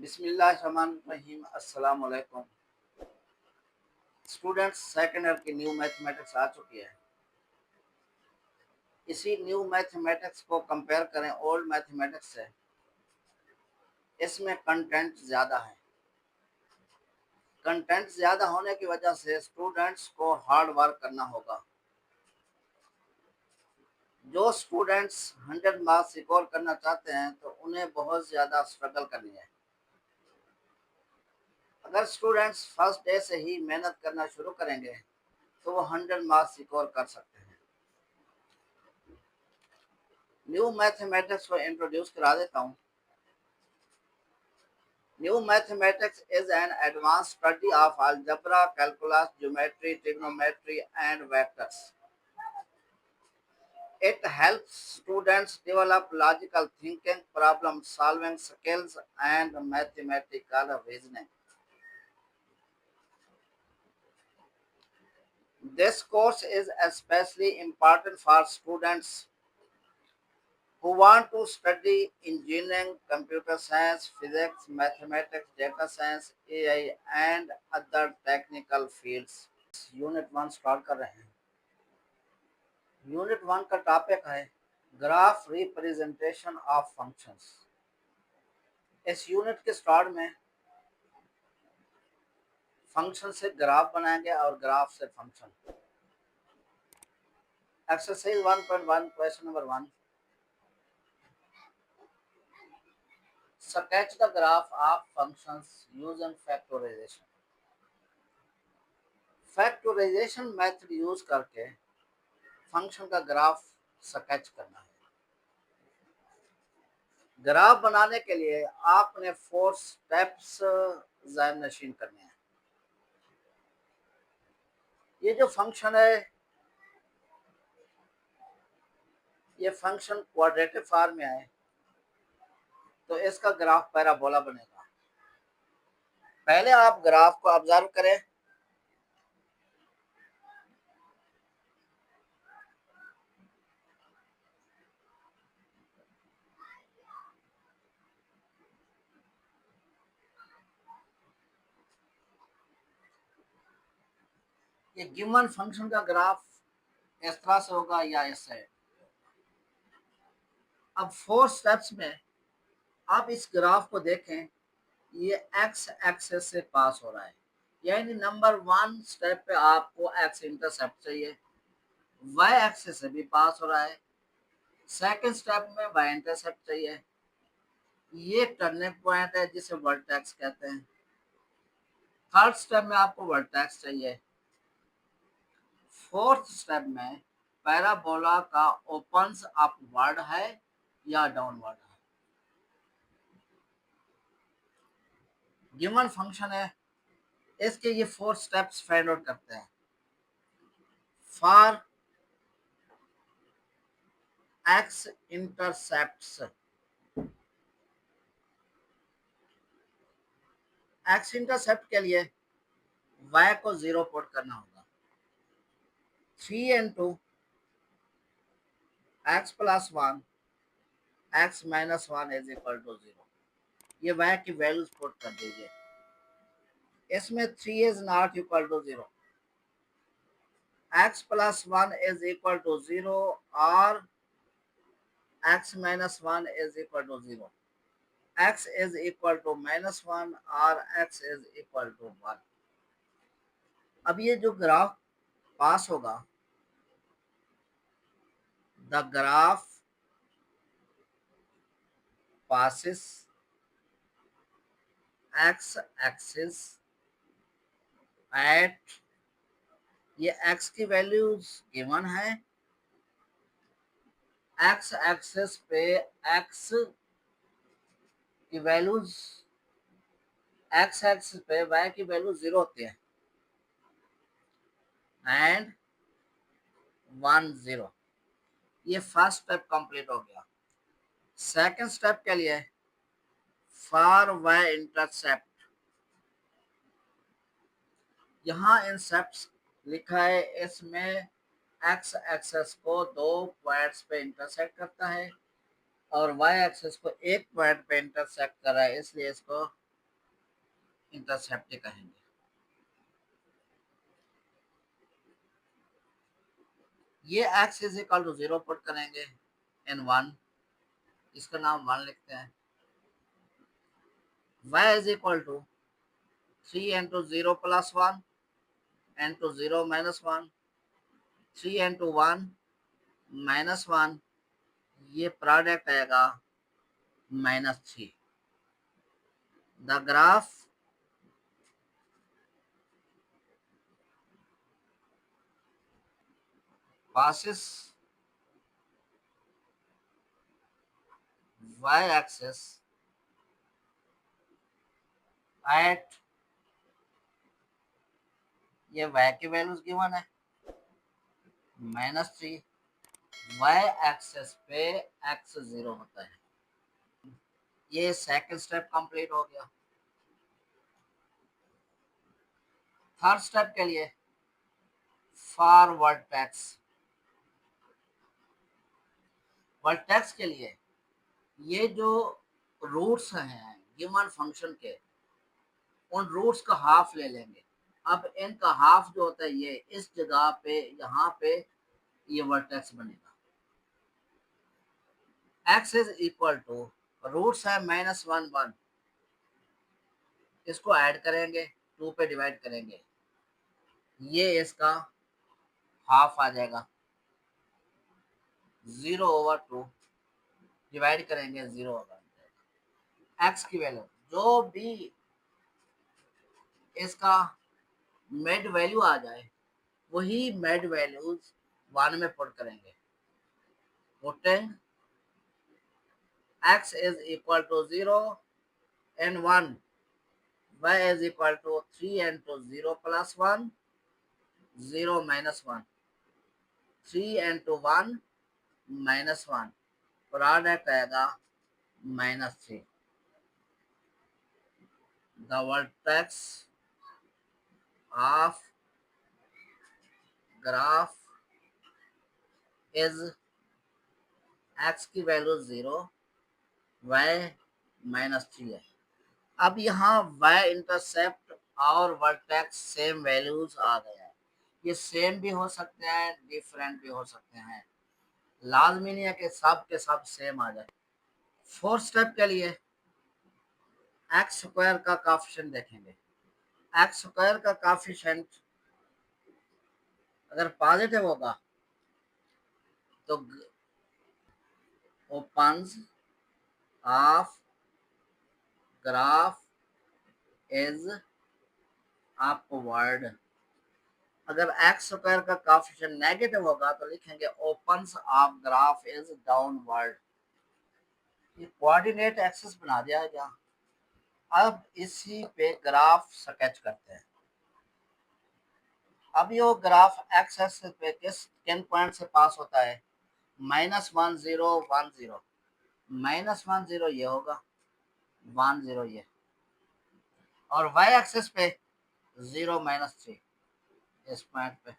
बिस्मिल्लाहिर्रहमानिर्रहीम। अस्सलाम वालेकुम स्टूडेंट्स। सेकेंड ईयर की न्यू मैथमेटिक्स आ चुकी है। इसी न्यू मैथमेटिक्स को कंपेयर करें ओल्ड मैथमेटिक्स से। इसमें कंटेंट ज़्यादा है। कंटेंट ज़्यादा होने की वजह से स्टूडेंट्स को हार्ड वर्क करना होगा। जो स्टूडेंट्स 100 मार्क्स स्कोर करना चाहते हैं तो उन्हें बहुत ज़्यादा स्ट्रगल करनी है। अगर स्टूडेंट्स फर्स्ट डे से ही मेहनत करना शुरू करेंगे तो वो 100 मार्क्स स्कोर कर सकते हैं। न्यू मैथमेटिक्स को इंट्रोड्यूस करा देता हूँ। New mathematics is an advanced study of algebra, calculus, geometry, trigonometry, and vectors. It helps students develop logical thinking, problem solving skills, and mathematical reasoning. This course is especially important for students who want to study engineering, computer science, physics, mathematics, data science, AI, and other technical fields. Unit 1 start कर रहे हैं। Unit 1 का topic है graph representation of functions. इस unit के start में function से graph बनाएंगे और ग्राफ से function. Exercise 1.1 question number 1, sketch the graph of functions using factorization। Factorization method use करके फंक्शन का ग्राफ स्केच करना है। ग्राफ बनाने के लिए आपने 4 स्टेप्स ज़हन नशीन करने हैं। ये जो फंक्शन है ये फंक्शन क्वाड्रेटिक फॉर्म में है तो इसका ग्राफ पैराबोला बनेगा। पहले आप ग्राफ को ऑब्जर्व करें। ये गिवन फंक्शन का ग्राफ इस तरह से होगा या इससे। अब 4 स्टेप्स में आप इस ग्राफ को देखें, ये एक्स एक्सेस से पास हो रहा है, यानी नंबर 1 स्टेप पे आपको एक्स इंटरसेप्ट चाहिए, वाई एक्सेस से भी पास हो रहा है। सेकंड स्टेप में वाई इंटरसेप्ट चाहिए, ये टर्निंग पॉइंट है जिसे वर्टेक्स कहते हैं। थर्ड स्टेप में आपको वर्टेक्स चाहिए। फोर्थ स्टेप में पैराबोला का ओपन्स अपवर्ड है या डाउनवर्ड है। गिवन फंक्शन है, इसके ये 4 स्टेप्स फाइंड आउट करते हैं। For x intercepts, x intercept के लिए y को 0 पुट करना होगा। 3 into x plus 1 x minus 1 is equal to 0। ये y की वैल्यूज पुट कर दीजिए। इसमें 3 is not equal to 0, x plus 1 is equal to 0 और x minus 1 is equal to 0, x is equal to minus 1 और x is equal to 1। अब ये जो ग्राफ पास होगा, the graph passes x axis at, ये x की values given है, x axis पे x की वैल्यूज, x एक्सिस पे y की वैल्यू 0 होती है एंड 1 0। ये फर्स्ट स्टेप कंप्लीट हो गया। सेकंड स्टेप के लिए फॉर y इंटरसेप्ट, यहाँ इंटरसेप्ट लिखा है, इसमें x एक्सेस को 2 पॉइंट्स पे इंटरसेक्ट करता है और y एक्सेस को 1 पॉइंट पे इंटरसेक्ट कर रहा है, इसलिए इसको इंटरसेप्ट कहेंगे। ये x is equal to 0 put करेंगे इन 1, इसका नाम 1 लिखते हैं। y is equal to 3 into 0 plus 1 into 0 minus 1, 3 into 1 minus 1, ये प्रोडक्ट आएगा -3। The graph passes y-axis at, ये y की वैल्यूज गिवन है -3, y एक्सेस पे x 0 होता है। ये सेकंड स्टेप कंप्लीट हो गया। थर्ड स्टेप के लिए फॉर वर्टेक्स के लिए ये जो रूट्स हैं गिवन फंक्शन के, उन रूट्स का हाफ ले लेंगे। अब इनका हाफ जो होता है ये इस जगह पे, यहाँ पे ये वर्टेक्स बनेगा। x is equal to, roots है -1 1, इसको ऐड करेंगे, 2 पे डिवाइड करेंगे, ये इसका हाफ आ जाएगा। 0/2 डिवाइड करेंगे, 0 होगा। x की वैल्यू जो भी इसका मेड वैल्यू आ जाए, वही मेड वैल्यूज 1 में पुट करेंगे। Putting x is equal to 0 and 1, y is equal to 3 into 0 plus 1, 0 minus 1, 3 into 1 minus 1, product आएगा -3। The vertex of graph is x की वैल्यू 0, y -3 है। अब यहाँ y इंटरसेप्ट और वर्टेक्स सेम वैल्यूज आ गया है। ये सेम भी हो सकते हैं, डिफरेंट भी हो सकते हैं, लाजमी नहीं है कि सब के सब सेम आ जाए। फोर्थ स्टेप के लिए एक्स स्क्वायर का कोएफिशिएंट देखेंगे। एक्स स्क्वायर का कोएफिशिएंट अगर पॉजिटिव होगा तो opens of graph is upward. अगर एक्स स्क्वायर का कोएफिशिएंट नेगेटिव होगा तो लिखेंगे opens of graph is downward. ये कोऑर्डिनेट एक्सिस बना दिया गया। अब इसी पे ग्राफ स्केच करते हैं। अब ये ग्राफ एक्स एक्सिस पे किन पॉइंट से पास होता है? -1 0 1 0, -1 0 ये होगा, 1 0 ये, और y एक्सिस पे 0 -3 इस पॉइंट पे।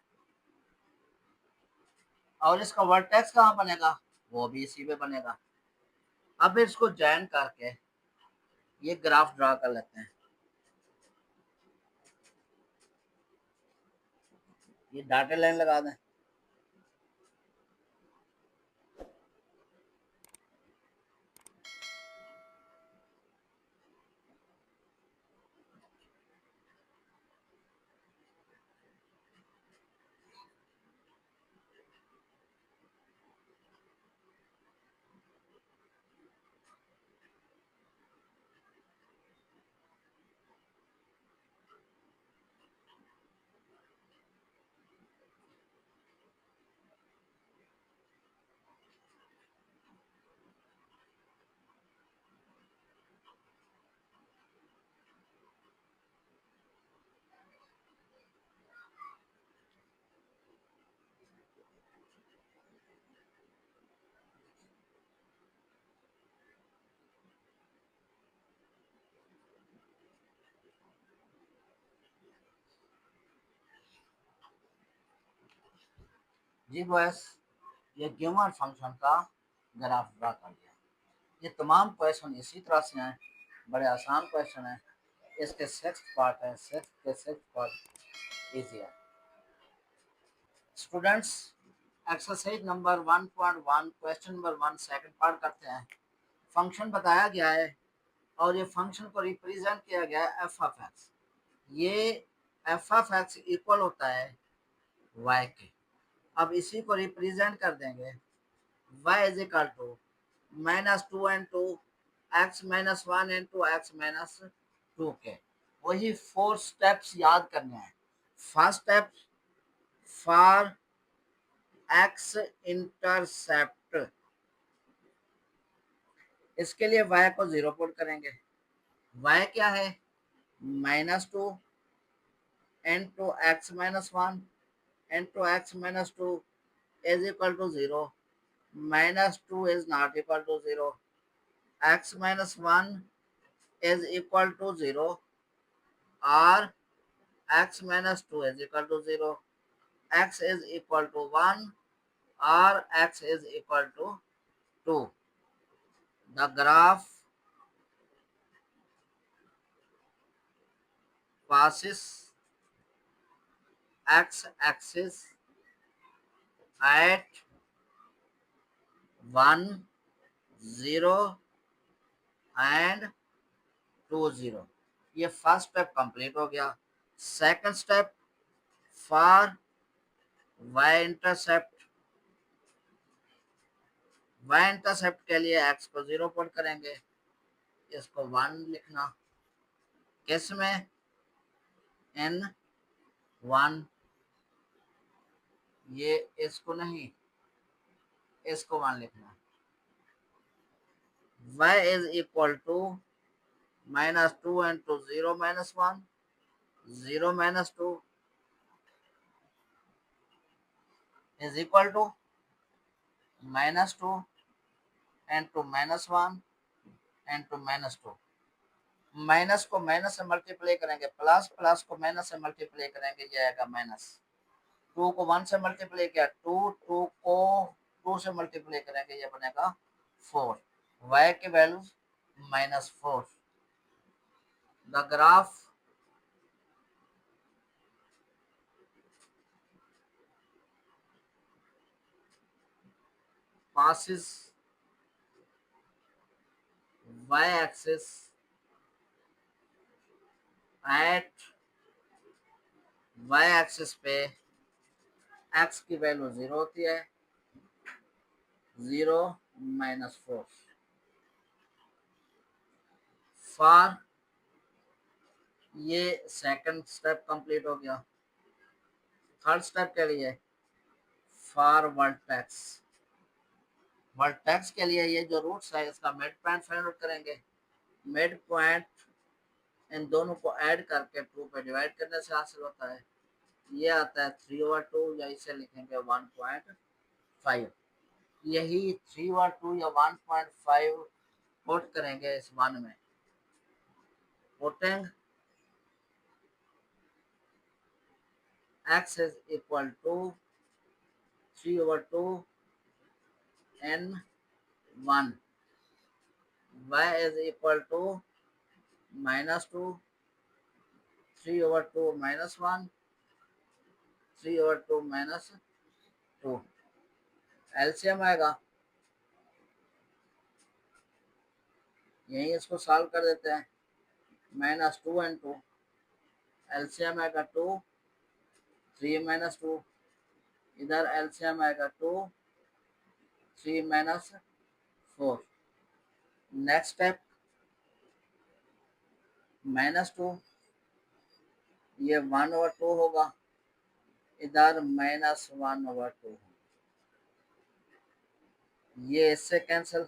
और इसका वर्टेक्स कहाँ बनेगा? वो भी इसी पे बनेगा। अब इसको जॉइन करके ये ग्राफ ड्रा कर लेते हैं। ये डॉटेड लाइन लगा दें। जी बॉयस, ये गिवन फंक्शन का ग्राफ ड्रा कर लिया। ये तमाम क्वेश्चन इसी तरह से हैं, बड़े आसान क्वेश्चन हैं। इसके सिक्स पार्ट है, सिक्स पार्ट इजी है। Students, exercise number 1.1 question number 1 second part करते हैं। फंक्शन बताया गया है और ये फंक्शन को रिप्रेजेंट किया गया है एफ ऑफ एक्स। ये एफ ऑफ एक्स इक्वल होता है वाई के। अब इसी को रिप्रेजेंट कर देंगे, y is equal to -2 x minus 1 into x minus 2 के। वही 4 स्टेप्स याद करने हैं। First step, for x intercept, इसके लिए y को 0 पुट करेंगे। y क्या है, -2 into x minus 1 into x minus 2 is equal to 0। -2 is not equal to 0, x minus 1 is equal to 0 और x minus 2 is equal to 0, x is equal to 1 or x is equal to 2. The graph passes x axis at 1 0 and 2 0। ये first step complete हो गया। Second step, for y intercept, y intercept के लिए x को 0 put करेंगे, इसको 1 लिखना, किस में, इन 1, ये इसको नहीं, इसको 1 लिखना। y is equal to -2 into 0 minus 1, 0 minus 2 is equal to -2 into -1 into -2। Minus को माइनस से मल्टीप्लाई करेंगे, प्लस प्लस को माइनस से मल्टीप्लाई करेंगे, ये आएगा माइनस। 2 को 1 से मल्टीप्लाई किया 2, 2 को 2 से मल्टीप्लाई करेंगे, ये बनेगा 4। y की value -4। The graph passes y axis at y axis पे x की वैल्यू 0 होती है, 0 -4। फॉर, ये सेकंड स्टेप कंप्लीट हो गया। थर्ड स्टेप के लिए, फॉर वर्टेक्स, वर्टेक्स के लिए ये जो रूट्स है इसका मिड पॉइंट फाइंड आउट करेंगे। मिड पॉइंट इन दोनों को ऐड करके 2 पे डिवाइड करने से हासिल होता है। ये आता है 3/2 या इसे लिखेंगे 1.5। यही 3/2 या 1.5 पुट करेंगे इस 1 में। Putting x is equal to 3/2 n 1, y is equal to -2 3/2 -1 3/2 -2। LCM आएगा, यही इसको सॉल्व कर देते हैं। -2 and 2, एलसीएम आएगा 2, 3 -2, इधर एलसीएम आएगा 2, 3 -4। नेक्स्ट स्टेप, -2, ये 1/2 होगा, इधर -1/2, ये इससे कैंसिल,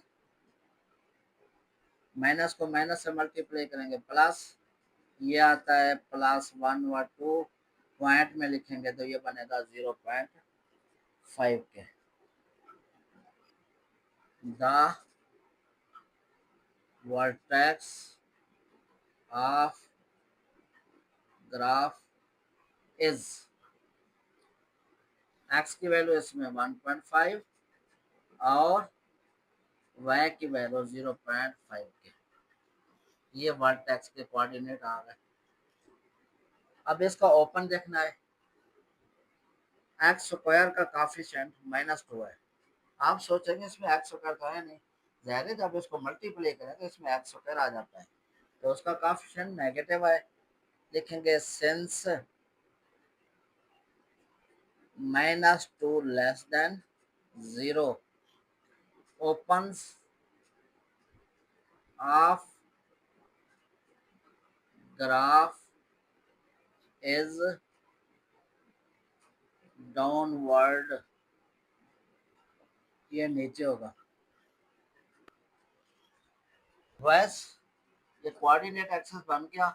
माइनस को माइनस से मल्टीप्लाई करेंगे प्लस, ये आता है +1/2, पॉइंट में लिखेंगे तो ये बनेगा 0.5 के। The vertex of graph is, x की वैल्यू इसमें 1.5 और y की वैल्यू 0.5 के। ये वर्टेक्स के कोऑर्डिनेट आ गए। अब इसका ओपन देखना है। एक्स स्क्वायर का काफिशिएंट -2 है। आप सोचेंगे इसमें एक्स स्क्वायर तो है नहीं, ज़ाहिर है जब इसको मल्टीप्लाई करें तो इसमें एक्स स्क्वायर आ जाता है, तो उसका काफिशिएंट नेगेटिव है। लिखेंगे since -2 less than 0 opens of graph is downward, ये नीचे होगा। बस ये कोऑर्डिनेट एक्सिस बन गया।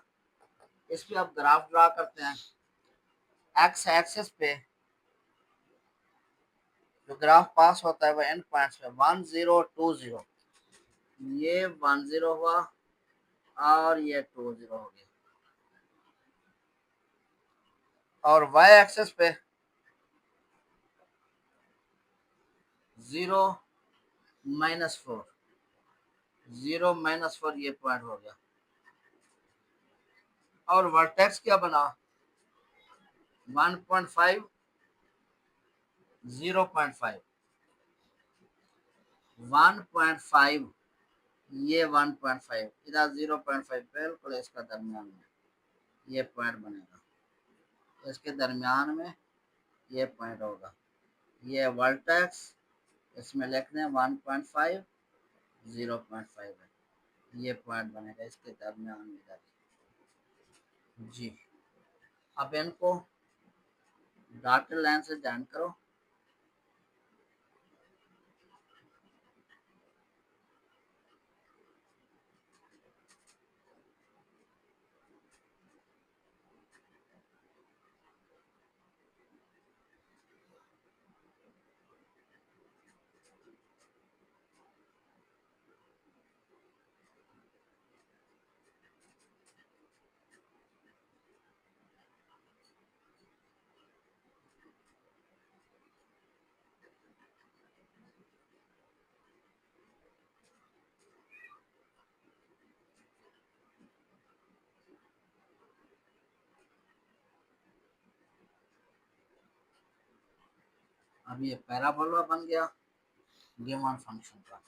इस पे अब ग्राफ ड्रा करते हैं। एक्स एक्सिस पे जो ग्राफ पास होता है वो एंड पॉइंट्स पे 1020, ये 10 हुआ और ये 20 हो गया। और वाई एक्सिस पे 0 -4, 0 -4 ये पॉइंट हो गया। और वर्टेक्स क्या बना 1.5 0.5 1.5, ये 1.5 इधर 0.5 बिल्कुल इसका दरमियान में ये पॉइंट बनेगा। इसके दरमियान में ये पॉइंट होगा, ये वर्टेक्स। इसमें लिखते हैं 1.5 0.5 है, ये पॉइंट बनेगा इसके दरमियान में इधर। जी, अब इनको डॉटेड लाइन से ज्वाइन करो। अब ये पैराबोला बन गया गिवन फंक्शन का।